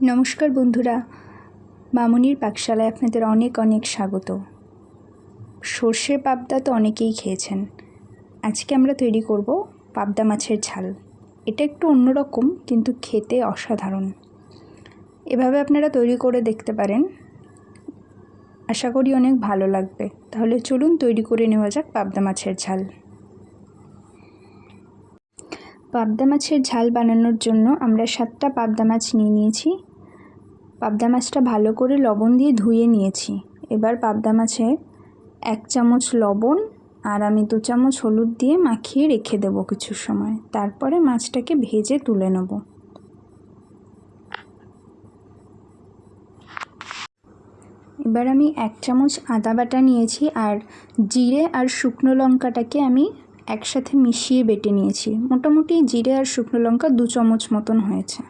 নমস্কার বন্ধুরা, মামনির পাকশালায় আপনাদের অনেক অনেক স্বাগত। সর্ষে পাবদা তো অনেকেই খেয়েছেন। আজকে আমরা তৈরি করব পাবদা মাছের ঝাল। এটা একটু অন্যরকম, কিন্তু খেতে অসাধারণ। এভাবে আপনারা তৈরি করে দেখতে পারেন, আশা করি অনেক ভালো লাগবে। তাহলে চলুন তৈরি করে নেওয়া যাক পাবদা মাছের ঝাল। পাবদা মাছের ঝাল বানানোর জন্য আমরা 7টা পাবদা মাছ নিয়েছি। পাবদা মাছটা ভালো করে লবণ দিয়ে ধুয়ে নিয়েছি। এবার পাবদা মাছে 1 চামচ লবণ আর আমি 2 চামচ হলুদ দিয়ে মাখিয়ে রেখে দেব কিছু সময়। তারপরে মাছটাকে ভেজে তুলে নেব। এবার আমি 1 চামচ আদা বাটা নিয়েছি আর জিরে আর শুকনো লঙ্কাটাকে আমি একসাথে মিশিয়ে বেটে নিয়েছি। মোটামুটি জিরে আর শুকনো লঙ্কা 2 চামচ মতন হয়েছে।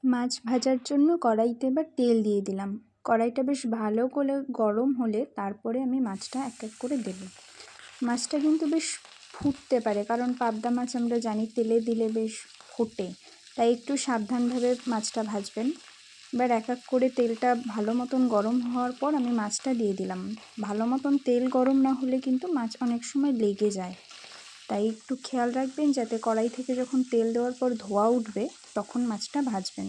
মাছ ভাজার জন্য কড়াইতে এবার তেল দিয়ে দিলাম। কড়াইটা বেশ ভালো করে গরম হলে তারপরে আমি মাছটা এক এক করে দেব। মাছটা কিন্তু বেশ ফুটতে পারে, কারণ পাবদা মাছ আমরা জানি তেলে দিলে বেশ ফোটে, তাই একটু সাবধানভাবে মাছটা ভাজবেন। এবার এক এক করে তেলটা ভালো মতন গরম হওয়ার পর আমি মাছটা দিয়ে দিলাম। ভালো মতন তেল গরম না হলে কিন্তু মাছ অনেক সময় লেগে যায়, তাই একটু খেয়াল রাখবেন যাতে কড়াই থেকে যখন তেল দেওয়ার পর ধোঁয়া উঠবে তখন মাছটা ভাজবেন।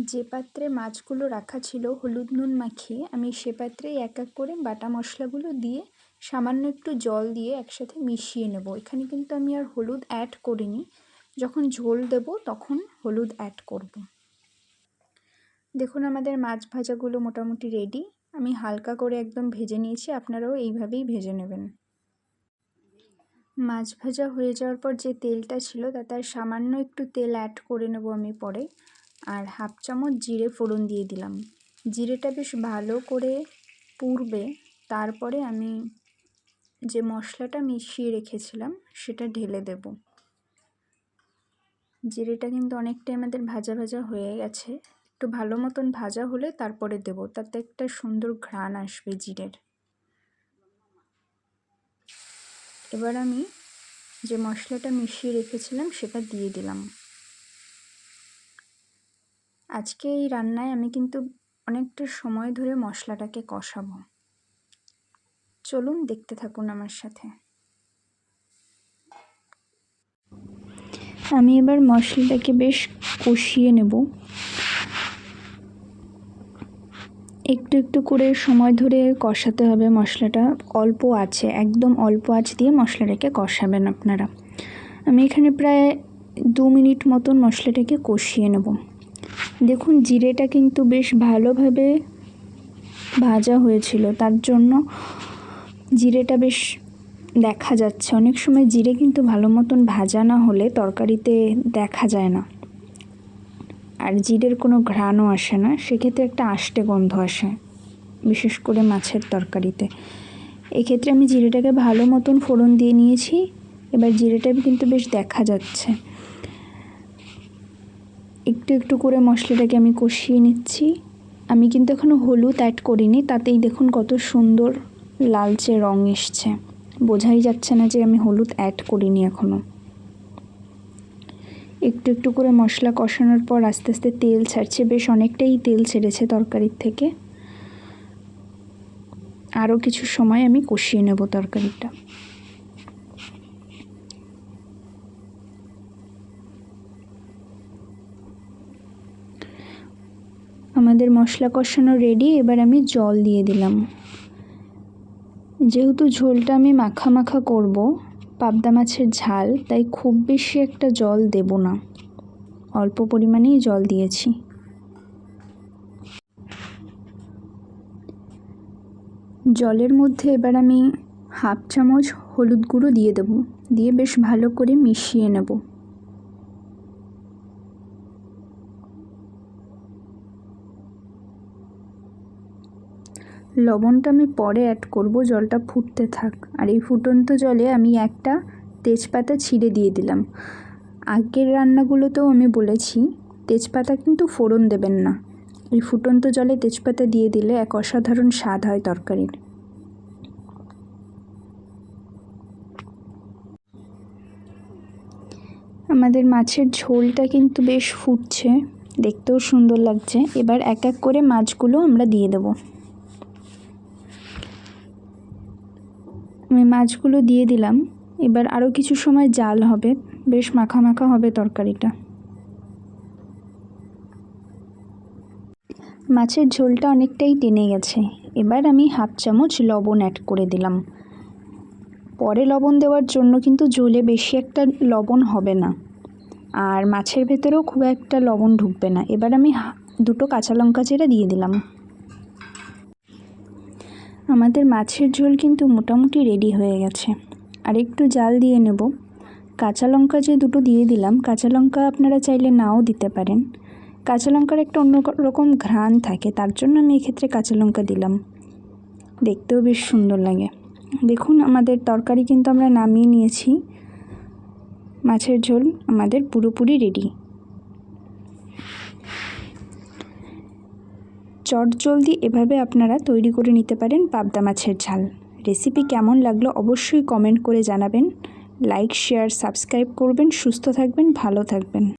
যে পাত্রে মাছগুলো রাখা ছিল হলুদ নুন মাখিয়ে, আমি সে পাত্রেই এক এক করে বাটা মশলাগুলো দিয়ে সামান্য একটু জল দিয়ে একসাথে মিশিয়ে নেব। এখানে কিন্তু আমি আর হলুদ অ্যাড করিনি, যখন ঝোল দেব তখন হলুদ অ্যাড করব। দেখুন আমাদের মাছ ভাজাগুলো মোটামুটি রেডি। আমি হালকা করে একদম ভেজে নিয়েছি, আপনারাও এইভাবেই ভেজে নেবেন। মাছ ভাজা হয়ে যাওয়ার পর যে তেলটা ছিল তাতে আর সামান্য একটু তেল অ্যাড করে নেব আমি পরে, আর 1/2 চামচ জিরে ফোড়ন দিয়ে দিলাম। জিরেটা বেশ ভালো করে পুড়বে, তারপরে আমি যে মশলাটা মিশিয়ে রেখেছিলাম সেটা ঢেলে দেব। জিরেটা কিন্তু অনেকটাই আমাদের ভাজা ভাজা হয়ে গেছে, একটু ভালো মতন ভাজা হলে তারপরে দেব, তাতে একটা সুন্দর ঘ্রাণ আসবে জিরের। এবার আমি যে মশলাটা মিশিয়ে রেখেছিলাম সেটা দিয়ে দিলাম। আজকে এই রান্নায় আমি কিন্তু অনেকটা সময় ধরে মশলাটাকে কষাবো। চলুন দেখতে থাকুন আমার সাথে। আমি এবার মশলাটাকে বেশ কষিয়ে নেব। একটু একটু করে সময় ধরে কষাতে হবে মশলাটা, অল্প আছে, একদম অল্প আঁচ দিয়ে মশলাটাকে কষাবেন আপনারা। আমি এখানে প্রায় 2 মিনিট মতন মশলাটাকে কষিয়ে নেব। দেখুন জিরেটা কিন্তু বেশ ভালোভাবে ভাজা হয়েছিল, তার জন্য জিরেটা বেশ দেখা যাচ্ছে। অনেক সময় জিরে কিন্তু ভালো মতন ভাজা না হলে তরকারিতে দেখা যায় না, আর জিরের কোনো ঘ্রাণও আসে না, সেক্ষেত্রে একটা আষ্টে গন্ধ আসে, বিশেষ করে মাছের তরকারিতে। এক্ষেত্রে আমি জিরেটাকে ভালো মতন ফোড়ন দিয়ে নিয়েছি। এবার জিরেটা কিন্তু বেশ দেখা যাচ্ছে। একটু একটু করে মশলাটাকে আমি কষিয়ে নিচ্ছি। আমি কিন্তু এখনও হলুদ অ্যাড করিনি, তাতেই দেখুন কত সুন্দর লালচে রং এসছে। বোঝাই যাচ্ছে না যে আমি হলুদ অ্যাড করিনি এখনও। একটু একটু করে মশলা কষানোর পর আস্তে আস্তে তেল ছাড়ছে, বেশ অনেকটাই তেল ছেড়েছে তরকারির থেকে। আরও কিছু সময় আমি কষিয়ে নেব তরকারিটা। আমাদের মশলা কষানো রেডি। এবার আমি জল দিয়ে দিলাম। যেহেতু ঝোলটা আমি মাখা মাখা করব, পাবদা মাছের ঝাল, তাই খুব বেশি একটা জল দেব না, অল্প পরিমাণেই জল দিয়েছি। জলের মধ্যে এবার আমি 1/2 চামচ হলুদ গুঁড়ো দিয়ে দেব, দিয়ে বেশ ভালো করে মিশিয়ে নেব। লবণটা আমি পরে অ্যাড করব, জলটা ফুটতে থাক। আর এই ফুটন্ত জলে আমি একটা তেজপাতা ছিঁড়ে দিয়ে দিলাম। আগের রান্নাগুলোতেও আমি বলেছি তেজপাতা কিন্তু ফোড়ন দেবেন না, এই ফুটন্ত জলে তেজপাতা দিয়ে দিলে এক অসাধারণ স্বাদ হয় তরকারির। আমাদের মাছের ঝোলটা কিন্তু বেশ ফুটছে, দেখতেও সুন্দর লাগছে। এবার এক এক করে মাছগুলো আমরা দিয়ে দেব। আমি মাছগুলো দিয়ে দিলাম। এবার আরও কিছু সময় জাল হবে, বেশ মাখা মাখা হবে তরকারিটা। মাছের ঝোলটা অনেকটাই টেনে গেছে। এবার আমি হাফ চামচ লবণ অ্যাড করে দিলাম। পরে লবণ দেওয়ার জন্য কিন্তু ঝোলে বেশি একটা লবণ হবে না, আর মাছের ভেতরেও খুব একটা লবণ ঢুকবে না। এবার আমি 2টো কাঁচা লঙ্কা চিড়ে দিয়ে দিলাম। আমাদের মাছের ঝোল কিন্তু মোটামুটি রেডি হয়ে গেছে। আর একটু জাল দিয়ে নেব। কাঁচা লঙ্কা যে 2টো দিয়ে দিলাম, কাঁচা লঙ্কা আপনারা চাইলে নাও দিতে পারেন। কাঁচা লঙ্কার একটা অন্য রকম ঘ্রাণ থাকে, তার জন্য আমি এক্ষেত্রে কাঁচা লঙ্কা দিলাম। দেখতেও বেশ সুন্দর লাগে। দেখুন আমাদের তরকারি কিন্তু আমরা নামিয়ে নিয়েছি। মাছের ঝোল আমাদের পুরোপুরি রেডি। চটজলদি এভাবে আপনারা তৈরি করে নিতে পারেন পাবদা মাছের ঝাল। রেসিপি কেমন লাগলো অবশ্যই কমেন্ট করে জানাবেন। লাইক, শেয়ার, সাবস্ক্রাইব করবেন। সুস্থ থাকবেন, ভালো থাকবেন।